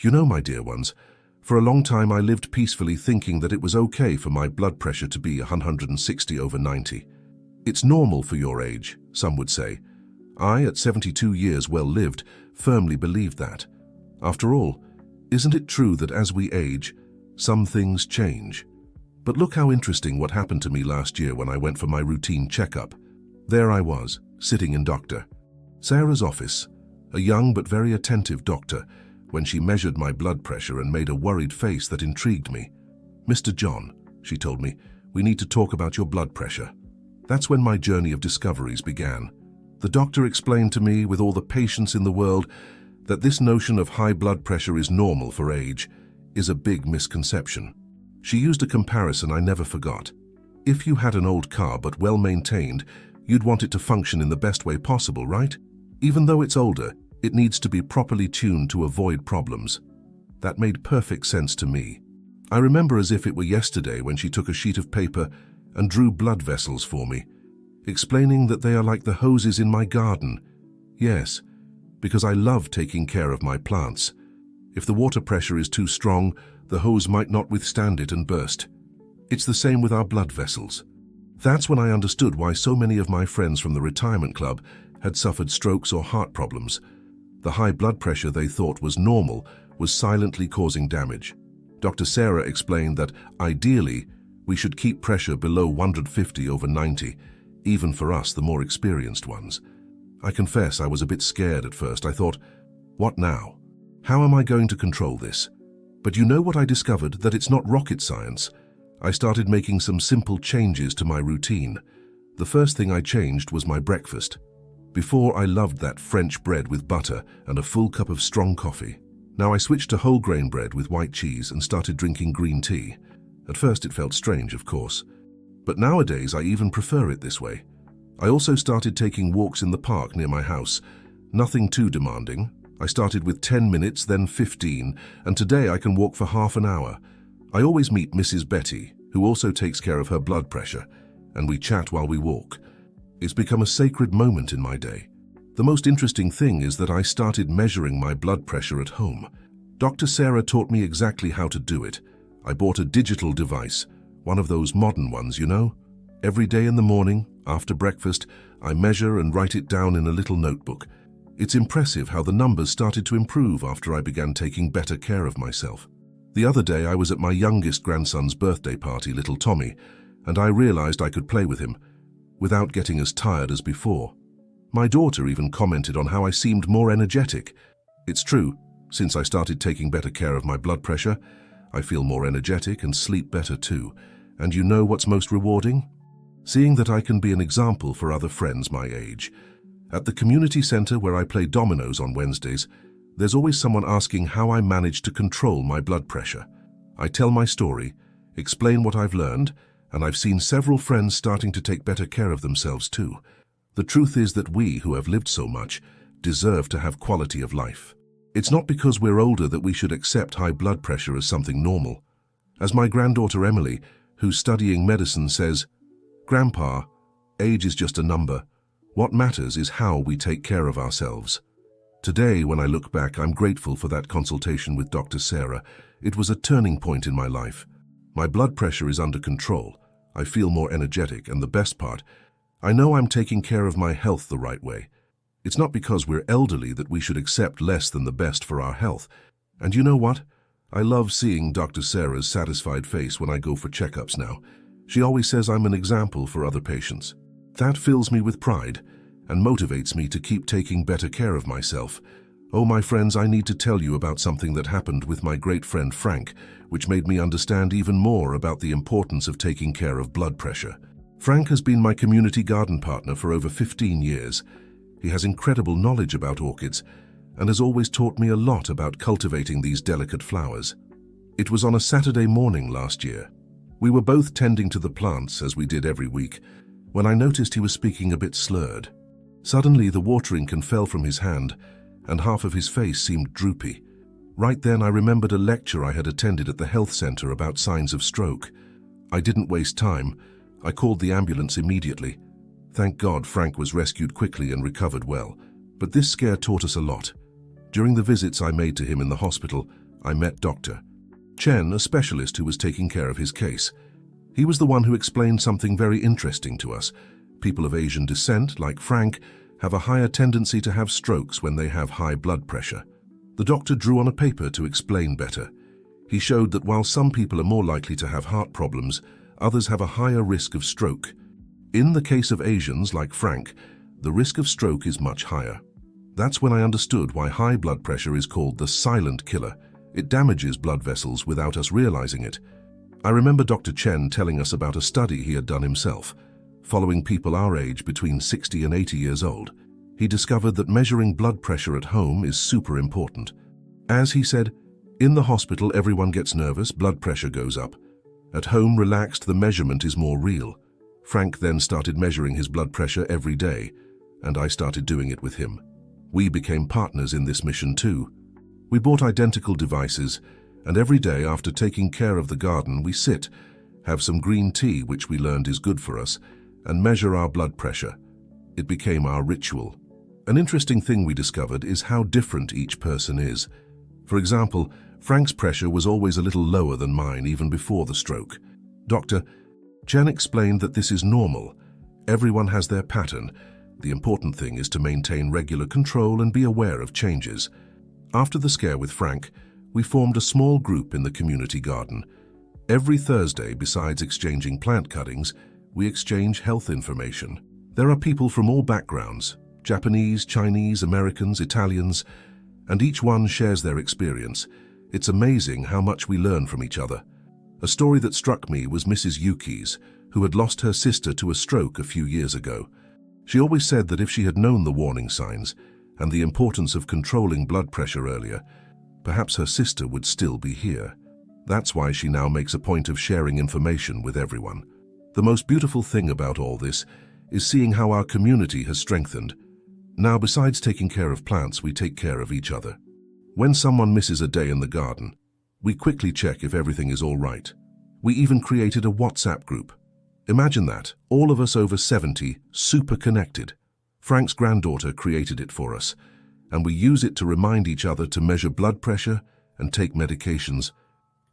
You know, my dear ones, for a long time I lived peacefully thinking that it was okay for my blood pressure to be 160/90. It's normal for your age, some would say. I, at 72 years well lived, firmly believed that. After all, isn't it true that as we age, some things change? But look how interesting what happened to me last year when I went for my routine checkup. There I was, sitting in Dr. Sarah's office, a young but very attentive doctor, when she measured my blood pressure and made a worried face that intrigued me. "Mr. John," she told me, "we need to talk about your blood pressure." That's when my journey of discoveries began. The doctor explained to me, with all the patience in the world, that this notion of high blood pressure is normal for age is a big misconception. She used a comparison I never forgot. If you had an old car but well maintained, you'd want it to function in the best way possible, right? Even though it's older, it needs to be properly tuned to avoid problems. That made perfect sense to me. I remember as if it were yesterday when she took a sheet of paper and drew blood vessels for me, explaining that they are like the hoses in my garden. Yes, because I love taking care of my plants. If the water pressure is too strong, the hose might not withstand it and burst. It's the same with our blood vessels. That's when I understood why so many of my friends from the retirement club had suffered strokes or heart problems. The high blood pressure they thought was normal was silently causing damage. Dr. Sarah explained that, ideally, we should keep pressure below 150/90, even for us, the more experienced ones. I confess I was a bit scared at first. I thought, what now? How am I going to control this? But you know what I discovered? That it's not rocket science. I started making some simple changes to my routine. The first thing I changed was my breakfast. Before, I loved that French bread with butter and a full cup of strong coffee. Now I switched to whole grain bread with white cheese and started drinking green tea. At first it felt strange, of course, but nowadays I even prefer it this way. I also started taking walks in the park near my house. Nothing too demanding. I started with 10 minutes, then 15, and today I can walk for half an hour. I always meet Mrs. Betty, who also takes care of her blood pressure, and we chat while we walk. It's become a sacred moment in my day. The most interesting thing is that I started measuring my blood pressure at home. Dr. Sarah taught me exactly how to do it. I bought a digital device, one of those modern ones, you know. Every day in the morning, after breakfast, I measure and write it down in a little notebook. It's impressive how the numbers started to improve after I began taking better care of myself. The other day I was at my youngest grandson's birthday party, little Tommy, and I realized I could play with him without getting as tired as before. My daughter even commented on how I seemed more energetic. It's true, since I started taking better care of my blood pressure, I feel more energetic and sleep better too. And you know what's most rewarding? Seeing that I can be an example for other friends my age. At the community center where I play dominoes on Wednesdays, there's always someone asking how I managed to control my blood pressure. I tell my story, explain what I've learned, and I've seen several friends starting to take better care of themselves too. The truth is that we, who have lived so much, deserve to have quality of life. It's not because we're older that we should accept high blood pressure as something normal. As my granddaughter Emily, who's studying medicine, says, "Grandpa, age is just a number. What matters is how we take care of ourselves." Today, when I look back, I'm grateful for that consultation with Dr. Sarah. It was a turning point in my life. My blood pressure is under control. I feel more energetic, and the best part, I know I'm taking care of my health the right way. It's not because we're elderly that we should accept less than the best for our health. And you know what? I love seeing Dr. Sarah's satisfied face when I go for checkups now. She always says I'm an example for other patients. That fills me with pride and motivates me to keep taking better care of myself. Oh, my friends, I need to tell you about something that happened with my great friend Frank, which made me understand even more about the importance of taking care of blood pressure. Frank has been my community garden partner for over 15 years. He has incredible knowledge about orchids and has always taught me a lot about cultivating these delicate flowers. It was on a Saturday morning last year. We were both tending to the plants, as we did every week, when I noticed he was speaking a bit slurred. Suddenly, the watering can fell from his hand, and half of his face seemed droopy. Right then, I remembered a lecture I had attended at the health center about signs of stroke. I didn't waste time. I called the ambulance immediately. Thank God Frank was rescued quickly and recovered well. But this scare taught us a lot. During the visits I made to him in the hospital, I met Dr. Chen, a specialist who was taking care of his case. He was the one who explained something very interesting to us. People of Asian descent, like Frank, have a higher tendency to have strokes when they have high blood pressure. The doctor drew on a paper to explain better. He showed that while some people are more likely to have heart problems, others have a higher risk of stroke. In the case of Asians, like Frank, the risk of stroke is much higher. That's when I understood why high blood pressure is called the silent killer. It damages blood vessels without us realizing it. I remember Dr. Chen telling us about a study he had done himself. Following people our age between 60 and 80 years old, he discovered that measuring blood pressure at home is super important. As he said, in the hospital everyone gets nervous, blood pressure goes up. At home, relaxed, the measurement is more real. Frank then started measuring his blood pressure every day, and I started doing it with him. We became partners in this mission too. We bought identical devices, and every day after taking care of the garden we sit, have some green tea, which we learned is good for us, and measure our blood pressure. It became our ritual. An interesting thing we discovered is how different each person is. For example, Frank's pressure was always a little lower than mine even before the stroke. Dr. Chen explained that this is normal. Everyone has their pattern. The important thing is to maintain regular control and be aware of changes. After the scare with Frank, we formed a small group in the community garden. Every Thursday, besides exchanging plant cuttings, we exchange health information. There are people from all backgrounds, Japanese, Chinese, Americans, Italians, and each one shares their experience. It's amazing how much we learn from each other. A story that struck me was Mrs. Yuki's, who had lost her sister to a stroke a few years ago. She always said that if she had known the warning signs and the importance of controlling blood pressure earlier, perhaps her sister would still be here. That's why she now makes a point of sharing information with everyone. The most beautiful thing about all this is seeing how our community has strengthened. Now, besides taking care of plants, we take care of each other. When someone misses a day in the garden, we quickly check if everything is all right. We even created a WhatsApp group. Imagine that, all of us over 70, super connected. Frank's granddaughter created it for us, and we use it to remind each other to measure blood pressure and take medications.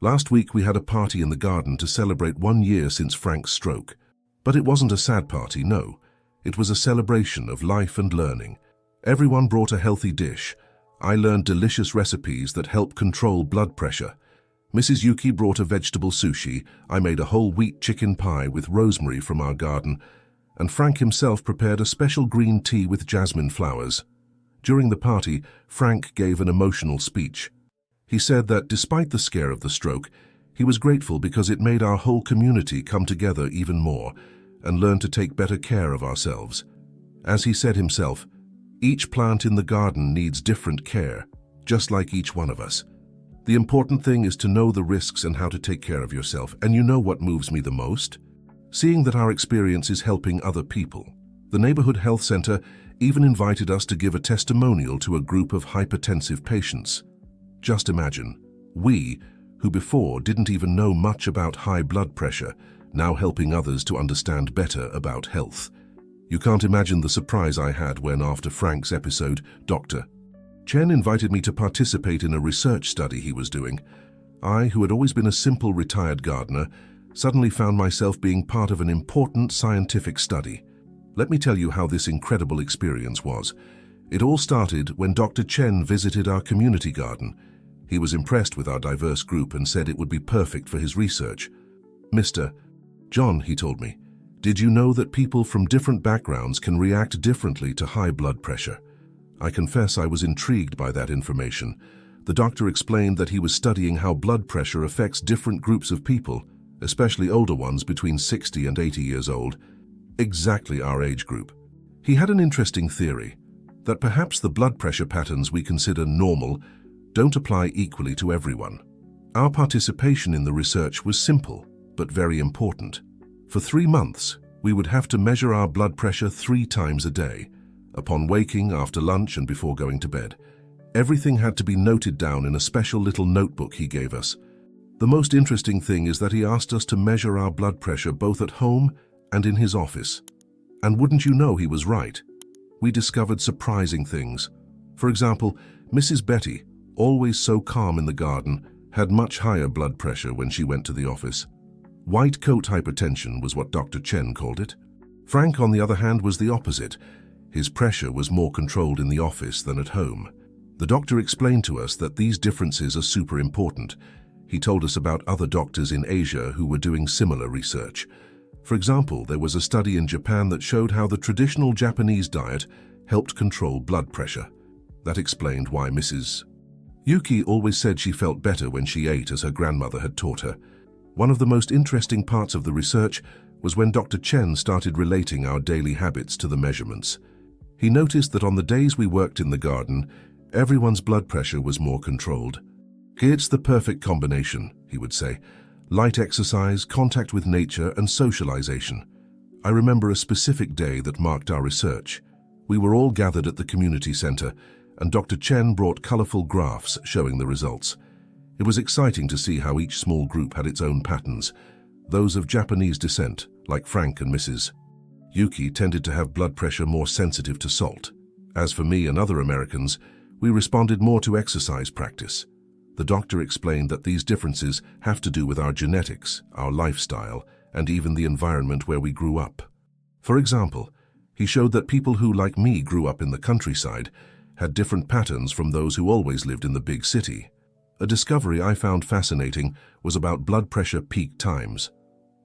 Last week we had a party in the garden to celebrate 1 year since Frank's stroke. But it wasn't a sad party, no. It was a celebration of life and learning. Everyone brought a healthy dish. I learned delicious recipes that help control blood pressure. Mrs. Yuki brought a vegetable sushi. I made a whole wheat chicken pie with rosemary from our garden, and Frank himself prepared a special green tea with jasmine flowers. During the party, Frank gave an emotional speech. He said that despite the scare of the stroke, he was grateful because it made our whole community come together even more and learn to take better care of ourselves. As he said himself, each plant in the garden needs different care, just like each one of us. The important thing is to know the risks and how to take care of yourself. And you know what moves me the most? Seeing that our experience is helping other people. The neighborhood health center even invited us to give a testimonial to a group of hypertensive patients. Just imagine, we, who before didn't even know much about high blood pressure, now helping others to understand better about health. You can't imagine the surprise I had when, after Frank's episode, Dr. Chen invited me to participate in a research study he was doing. I, who had always been a simple retired gardener, suddenly found myself being part of an important scientific study. Let me tell you how this incredible experience was. It all started when Dr. Chen visited our community garden. He was impressed with our diverse group and said it would be perfect for his research. Mr. John, he told me, did you know that people from different backgrounds can react differently to high blood pressure? I confess I was intrigued by that information. The doctor explained that he was studying how blood pressure affects different groups of people, especially older ones between 60 and 80 years old, exactly our age group. He had an interesting theory, that perhaps the blood pressure patterns we consider normal don't apply equally to everyone. Our participation in the research was simple, but very important. For 3 months, we would have to measure our blood pressure 3 times a day, upon waking, after lunch, and before going to bed. Everything had to be noted down in a special little notebook he gave us. The most interesting thing is that he asked us to measure our blood pressure both at home and in his office. And wouldn't you know, he was right. We discovered surprising things. For example, Mrs. Betty, always so calm in the garden, had much higher blood pressure when she went to the office. White coat hypertension was what Dr. Chen called it. Frank, on the other hand, was the opposite. His pressure was more controlled in the office than at home. The doctor explained to us that these differences are super important. He told us about other doctors in Asia who were doing similar research. For example, there was a study in Japan that showed how the traditional Japanese diet helped control blood pressure. That explained why Mrs. Yuki always said she felt better when she ate, as her grandmother had taught her. One of the most interesting parts of the research was when Dr. Chen started relating our daily habits to the measurements. He noticed that on the days we worked in the garden, everyone's blood pressure was more controlled. "It's the perfect combination," he would say. "Light exercise, contact with nature, and socialization." I remember a specific day that marked our research. We were all gathered at the community center, and Dr. Chen brought colorful graphs showing the results. It was exciting to see how each small group had its own patterns. Those of Japanese descent, like Frank and Mrs. Yuki, tended to have blood pressure more sensitive to salt. As for me and other Americans, we responded more to exercise practice. The doctor explained that these differences have to do with our genetics, our lifestyle, and even the environment where we grew up. For example, he showed that people who, like me, grew up in the countryside had different patterns from those who always lived in the big city. A discovery I found fascinating was about blood pressure peak times.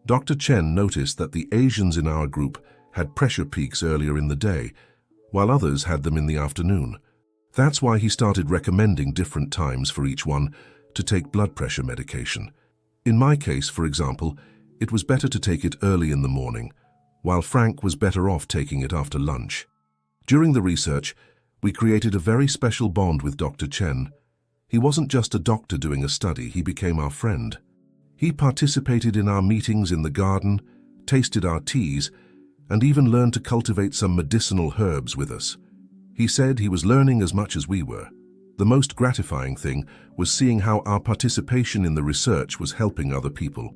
Dr. Chen noticed that the Asians in our group had pressure peaks earlier in the day, while others had them in the afternoon. That's why he started recommending different times for each one to take blood pressure medication. In my case, for example, it was better to take it early in the morning, while Frank was better off taking it after lunch. During the research, we created a very special bond with Dr. Chen. He wasn't just a doctor doing a study, he became our friend. He participated in our meetings in the garden, tasted our teas, and even learned to cultivate some medicinal herbs with us. He said he was learning as much as we were. The most gratifying thing was seeing how our participation in the research was helping other people.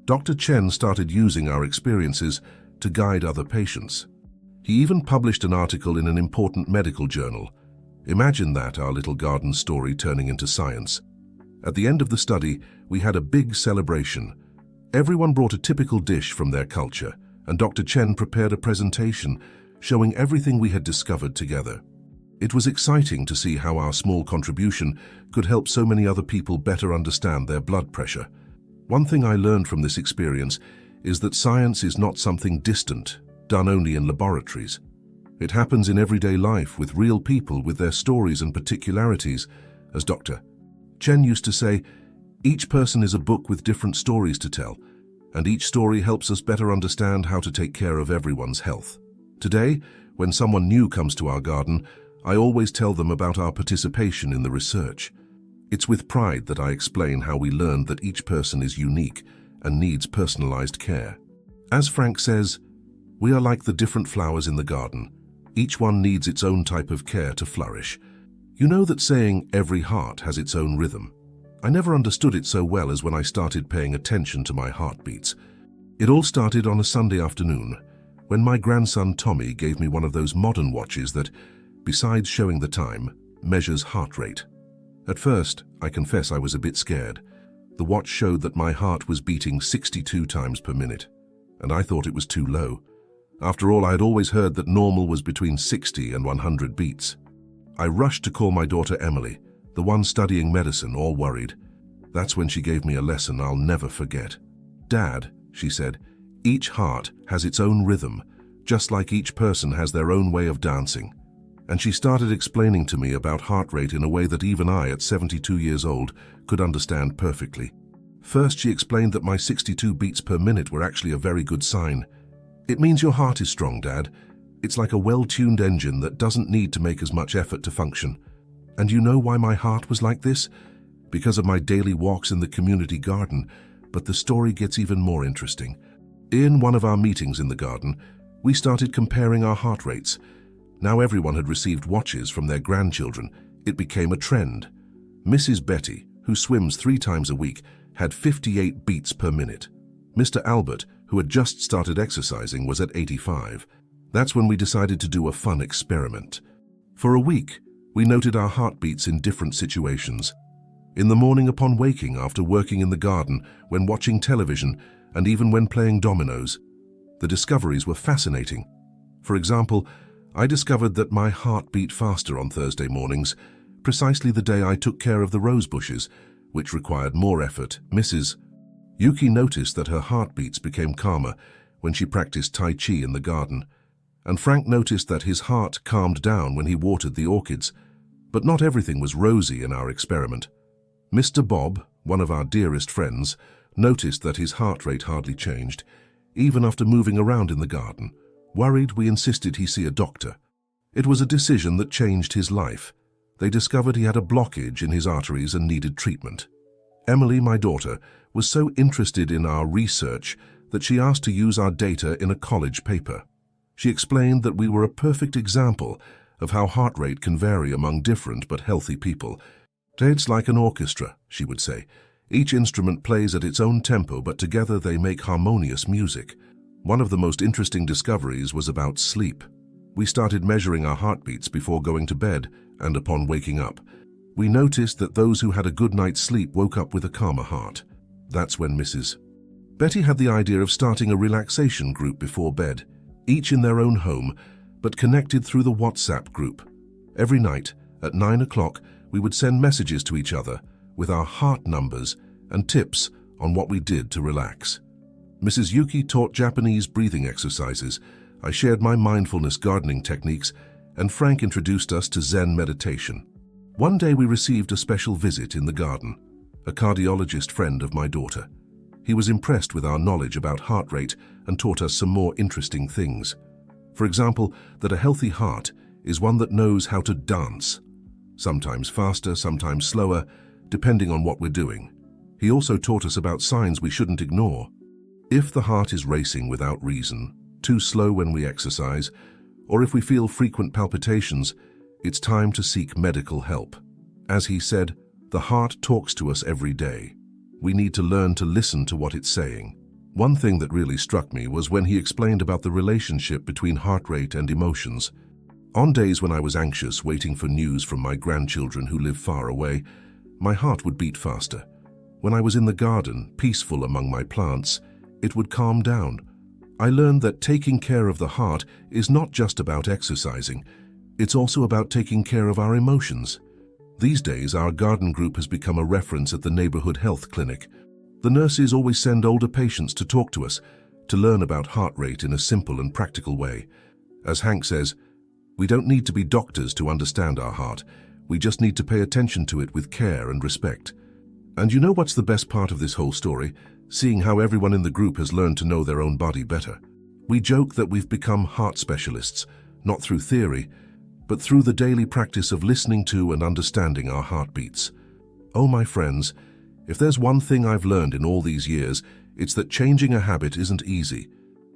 Dr. Chen started using our experiences to guide other patients. He even published an article in an important medical journal. Imagine that, our little garden story turning into science. At the end of the study, we had a big celebration. Everyone brought a typical dish from their culture, and Dr. Chen prepared a presentation showing everything we had discovered together. It was exciting to see how our small contribution could help so many other people better understand their blood pressure. One thing I learned from this experience is that science is not something distant, done only in laboratories. It happens in everyday life with real people with their stories and particularities. As Dr. Chen used to say, each person is a book with different stories to tell, and each story helps us better understand how to take care of everyone's health. Today, when someone new comes to our garden, I always tell them about our participation in the research. It's with pride that I explain how we learned that each person is unique and needs personalized care. As Frank says, we are like the different flowers in the garden. Each one needs its own type of care to flourish. You know that saying, every heart has its own rhythm. I never understood it so well as when I started paying attention to my heartbeats. It all started on a Sunday afternoon, when my grandson Tommy gave me one of those modern watches that, besides showing the time, measures heart rate. At first, I confess I was a bit scared. The watch showed that my heart was beating 62 times per minute, and I thought it was too low. After all, I had always heard that normal was between 60 and 100 beats. I rushed to call my daughter Emily, the one studying medicine, all worried. That's when she gave me a lesson I'll never forget. "Dad," she said, "each heart has its own rhythm, just like each person has their own way of dancing." And she started explaining to me about heart rate in a way that even I, at 72 years old, could understand perfectly. First, she explained that my 62 beats per minute were actually a very good sign. "It means your heart is strong, Dad. It's like a well-tuned engine that doesn't need to make as much effort to function. And you know why my heart was like this? Because of my daily walks in the community garden, but the story gets even more interesting. In one of our meetings in the garden, we started comparing our heart rates. Now everyone had received watches from their grandchildren. It became a trend. Mrs. Betty, who swims 3 times a week, had 58 beats per minute. Mr. Albert, who had just started exercising, was at 85. That's when we decided to do a fun experiment. For a week, We noted our heartbeats in different situations. In the morning upon waking, after working in the garden, when watching television, and even when playing dominoes. The discoveries were fascinating. For example, I discovered that my heart beat faster on Thursday mornings, precisely the day I took care of the rose bushes, which required more effort. Mrs. Yuki noticed that her heartbeats became calmer when she practiced Tai Chi in the garden, and Frank noticed that his heart calmed down when he watered the orchids. But not everything was rosy in our experiment. Mr. Bob, one of our dearest friends, noticed that his heart rate hardly changed, even after moving around in the garden. Worried, we insisted he see a doctor. It was a decision that changed his life. They discovered he had a blockage in his arteries and needed treatment. Emily, my daughter, was so interested in our research that she asked to use our data in a college paper. She explained that we were a perfect example of how heart rate can vary among different but healthy people. It's like an orchestra, she would say. Each instrument plays at its own tempo, but together they make harmonious music. One of the most interesting discoveries was about sleep. We started measuring our heartbeats before going to bed and upon waking up. We noticed that those who had a good night's sleep woke up with a calmer heart. That's when Mrs. Betty had the idea of starting a relaxation group before bed, each in their own home, but connected through the WhatsApp group. Every night, at 9 o'clock, we would send messages to each other with our heart numbers and tips on what we did to relax. Mrs. Yuki taught Japanese breathing exercises. I shared my mindfulness gardening techniques, and Frank introduced us to Zen meditation. One day we received a special visit in the garden, a cardiologist friend of my daughter. He was impressed with our knowledge about heart rate and taught us some more interesting things. For example, that a healthy heart is one that knows how to dance, sometimes faster, sometimes slower, depending on what we're doing. He also taught us about signs we shouldn't ignore. If the heart is racing without reason, too slow when we exercise, or if we feel frequent palpitations, it's time to seek medical help. As he said, the heart talks to us every day. We need to learn to listen to what it's saying. One thing that really struck me was when he explained about the relationship between heart rate and emotions. On days when I was anxious, waiting for news from my grandchildren who live far away, my heart would beat faster. When I was in the garden, peaceful among my plants, it would calm down. I learned that taking care of the heart is not just about exercising. It's also about taking care of our emotions. These days, our garden group has become a reference at the neighborhood health clinic. The nurses always send older patients to talk to us, to learn about heart rate in a simple and practical way. As Hank says, we don't need to be doctors to understand our heart. We just need to pay attention to it with care and respect. And you know what's the best part of this whole story? Seeing how everyone in the group has learned to know their own body better. We joke that we've become heart specialists, not through theory, but through the daily practice of listening to and understanding our heartbeats. Oh, my friends, if there's one thing I've learned in all these years, it's that changing a habit isn't easy,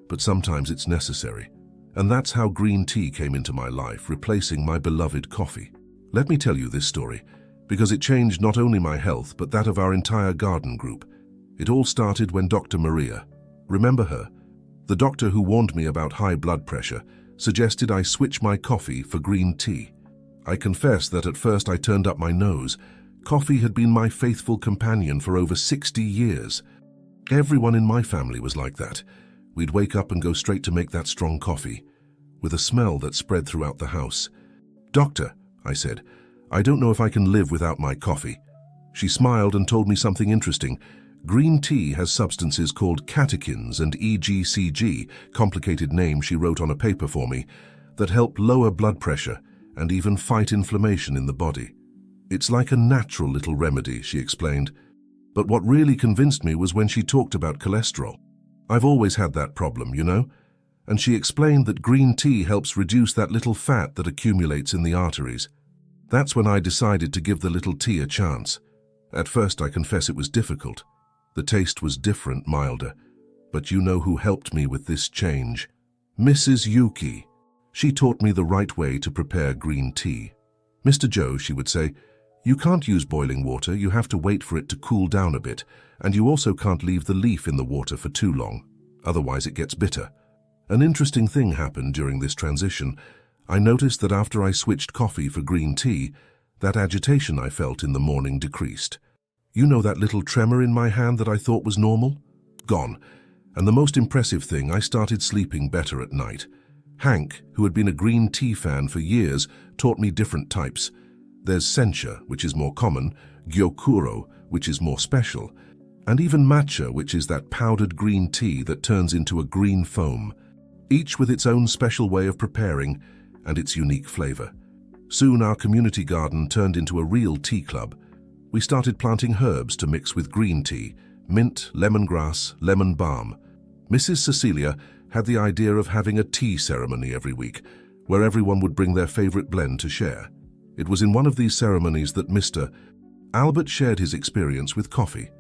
but sometimes it's necessary. And that's how green tea came into my life, replacing my beloved coffee. Let me tell you this story, because it changed not only my health, but that of our entire garden group. It all started when Dr. Maria, remember her? The doctor who warned me about high blood pressure, suggested I switch my coffee for green tea. I confess that at first I turned up my nose. Coffee had been my faithful companion for over 60 years. Everyone in my family was like that. We'd wake up and go straight to make that strong coffee, with a smell that spread throughout the house. "Doctor," I said, "I don't know if I can live without my coffee." She smiled and told me something interesting. Green tea has substances called catechins and EGCG, complicated name she wrote on a paper for me, that help lower blood pressure and even fight inflammation in the body. It's like a natural little remedy, she explained. But what really convinced me was when she talked about cholesterol. I've always had that problem, you know? And she explained that green tea helps reduce that little fat that accumulates in the arteries. That's when I decided to give the little tea a chance. At first, I confess it was difficult. The taste was different, milder. But you know who helped me with this change? Mrs. Yuki. She taught me the right way to prepare green tea. "Mr. Joe," she would say, "you can't use boiling water, you have to wait for it to cool down a bit, and you also can't leave the leaf in the water for too long, otherwise it gets bitter." An interesting thing happened during this transition. I noticed that after I switched coffee for green tea, that agitation I felt in the morning decreased. You know that little tremor in my hand that I thought was normal? Gone. And the most impressive thing, I started sleeping better at night. Hank, who had been a green tea fan for years, taught me different types. There's sencha, which is more common, gyokuro, which is more special, and even matcha, which is that powdered green tea that turns into a green foam, each with its own special way of preparing and its unique flavor. Soon our community garden turned into a real tea club. We started planting herbs to mix with green tea, mint, lemongrass, lemon balm. Mrs. Cecilia had the idea of having a tea ceremony every week, where everyone would bring their favorite blend to share. It was in one of these ceremonies that Mr. Albert shared his experience with coffee.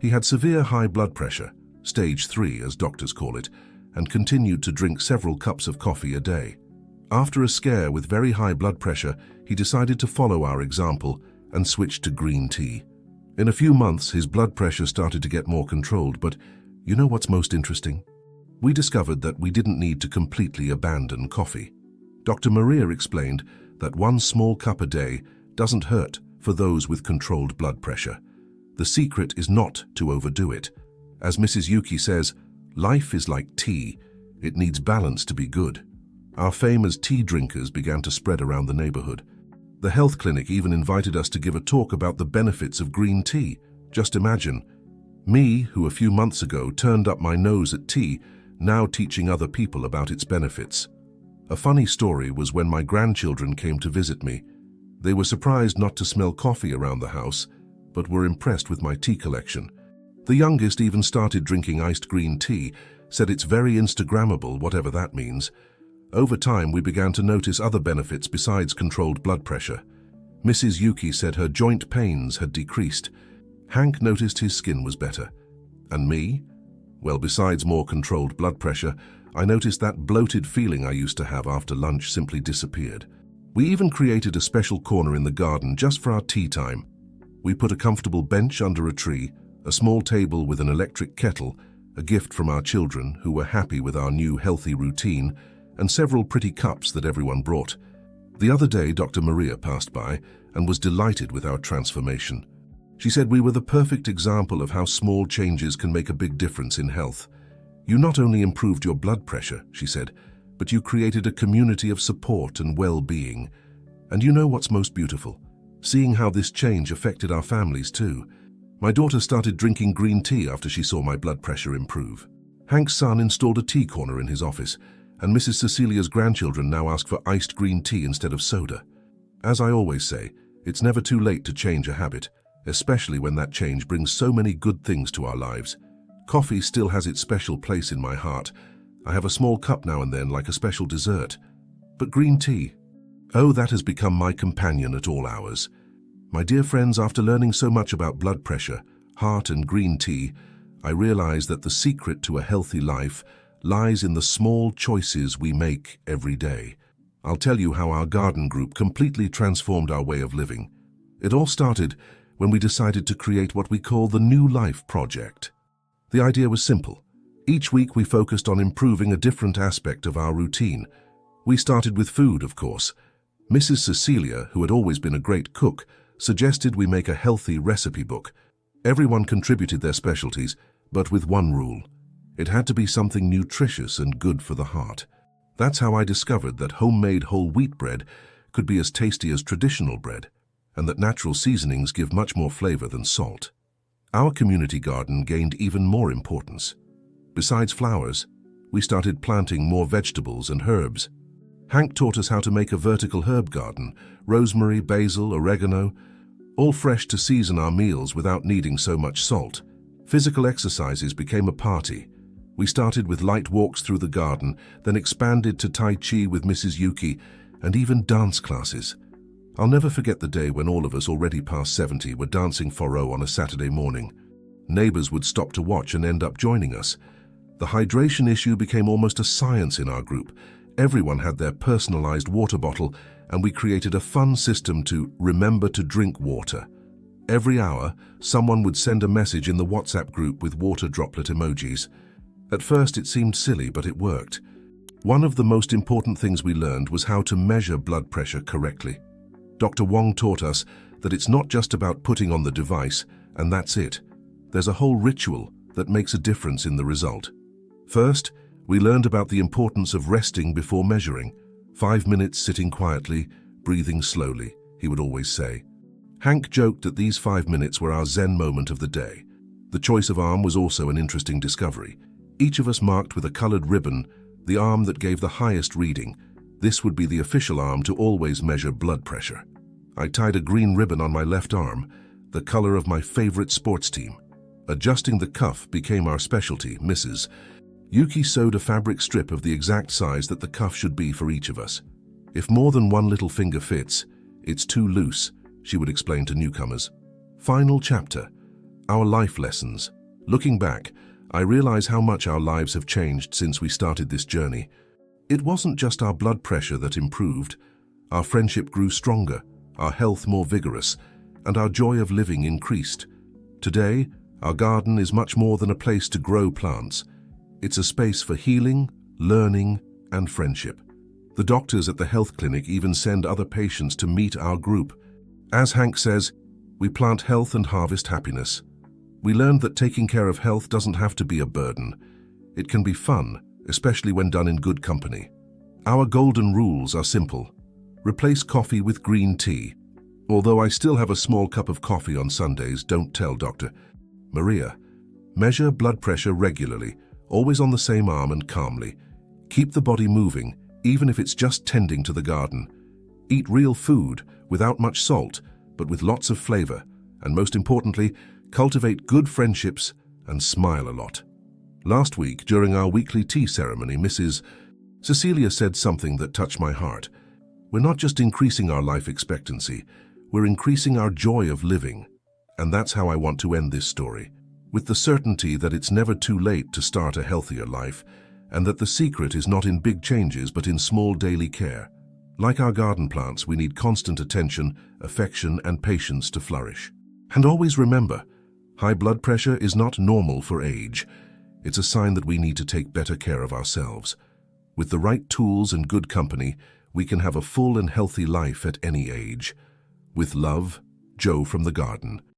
He had severe high blood pressure, stage 3 as doctors call it, and continued to drink several cups of coffee a day. After a scare with very high blood pressure, he decided to follow our example and switched to green tea. In a few months, his blood pressure started to get more controlled, but you know what's most interesting? We discovered that we didn't need to completely abandon coffee. Dr. Maria explained that one small cup a day doesn't hurt for those with controlled blood pressure. The secret is not to overdo it. As Mrs. Yuki says, life is like tea. It needs balance to be good. Our fame as tea drinkers began to spread around the neighborhood. The health clinic even invited us to give a talk about the benefits of green tea. Just imagine, me, who a few months ago turned up my nose at tea, now teaching other people about its benefits. A funny story was when my grandchildren came to visit me. They were surprised not to smell coffee around the house, but were impressed with my tea collection. The youngest even started drinking iced green tea, said it's very Instagrammable, whatever that means. Over time, we began to notice other benefits besides controlled blood pressure. Mrs. Yuki said her joint pains had decreased. Hank noticed his skin was better. And me? Well, besides more controlled blood pressure, I noticed that bloated feeling I used to have after lunch simply disappeared. We even created a special corner in the garden just for our tea time. We put a comfortable bench under a tree, a small table with an electric kettle, a gift from our children who were happy with our new healthy routine, and several pretty cups that everyone brought. The other day, Dr. Maria passed by and was delighted with our transformation. She said we were the perfect example of how small changes can make a big difference in health. You not only improved your blood pressure, she said, but you created a community of support and well-being. And you know what's most beautiful? Seeing how this change affected our families too. My daughter started drinking green tea after she saw my blood pressure improve. Hank's son installed a tea corner in his office, and Mrs. Cecilia's grandchildren now ask for iced green tea instead of soda. As I always say, it's never too late to change a habit, especially when that change brings so many good things to our lives. Coffee still has its special place in my heart. I have a small cup now and then like a special dessert. But green tea, oh, that has become my companion at all hours. My dear friends, after learning so much about blood pressure, heart and green tea, I realize that the secret to a healthy life lies in the small choices we make every day. I'll tell you how our garden group completely transformed our way of living. It all started when we decided to create what we call the New Life Project. The idea was simple. Each week we focused on improving a different aspect of our routine. We started with food, of course. Mrs. Cecilia, who had always been a great cook, suggested we make a healthy recipe book. Everyone contributed their specialties, but with one rule. It had to be something nutritious and good for the heart. That's how I discovered that homemade whole wheat bread could be as tasty as traditional bread, and that natural seasonings give much more flavor than salt. Our community garden gained even more importance. Besides flowers, we started planting more vegetables and herbs. Hank taught us how to make a vertical herb garden, rosemary, basil, oregano, all fresh to season our meals without needing so much salt. Physical exercises became a party. We started with light walks through the garden, then expanded to Tai Chi with Mrs. Yuki, and even dance classes. I'll never forget the day when all of us already past 70 were dancing Foro on a Saturday morning. Neighbors would stop to watch and end up joining us. The hydration issue became almost a science in our group. Everyone had their personalized water bottle, and we created a fun system to remember to drink water. Every hour, someone would send a message in the WhatsApp group with water droplet emojis. At first it seemed silly, but it worked. One of the most important things we learned was how to measure blood pressure correctly. Dr. Wong taught us that it's not just about putting on the device, and that's it. There's a whole ritual that makes a difference in the result. First, we learned about the importance of resting before measuring. 5 minutes sitting quietly, breathing slowly, he would always say. Hank joked that these 5 minutes were our Zen moment of the day. The choice of arm was also an interesting discovery. Each of us marked with a colored ribbon the arm that gave the highest reading. This would be the official arm to always measure blood pressure. I tied a green ribbon on my left arm, the color of my favorite sports team. Adjusting the cuff became our specialty, Mrs. Yuki sewed a fabric strip of the exact size that the cuff should be for each of us. If more than one little finger fits, it's too loose, she would explain to newcomers. Final chapter, our life lessons. Looking back, I realize how much our lives have changed since we started this journey. It wasn't just our blood pressure that improved. Our friendship grew stronger, our health more vigorous, and our joy of living increased. Today, our garden is much more than a place to grow plants. It's a space for healing, learning, and friendship. The doctors at the health clinic even send other patients to meet our group. As Hank says, we plant health and harvest happiness. We learned that taking care of health doesn't have to be a burden. It can be fun, especially when done in good company. Our golden rules are simple. Replace coffee with green tea. Although I still have a small cup of coffee on Sundays, don't tell Dr. Maria. Measure blood pressure regularly, always on the same arm and calmly. Keep the body moving, even if it's just tending to the garden. Eat real food, without much salt, but with lots of flavor. And most importantly, cultivate good friendships and smile a lot. Last week, during our weekly tea ceremony, Mrs. Cecilia said something that touched my heart. We're not just increasing our life expectancy, we're increasing our joy of living. And that's how I want to end this story, with the certainty that it's never too late to start a healthier life, and that the secret is not in big changes but in small daily care. Like our garden plants, we need constant attention, affection, and patience to flourish. And always remember, high blood pressure is not normal for age. It's a sign that we need to take better care of ourselves. With the right tools and good company, we can have a full and healthy life at any age. With love, Joe from the garden.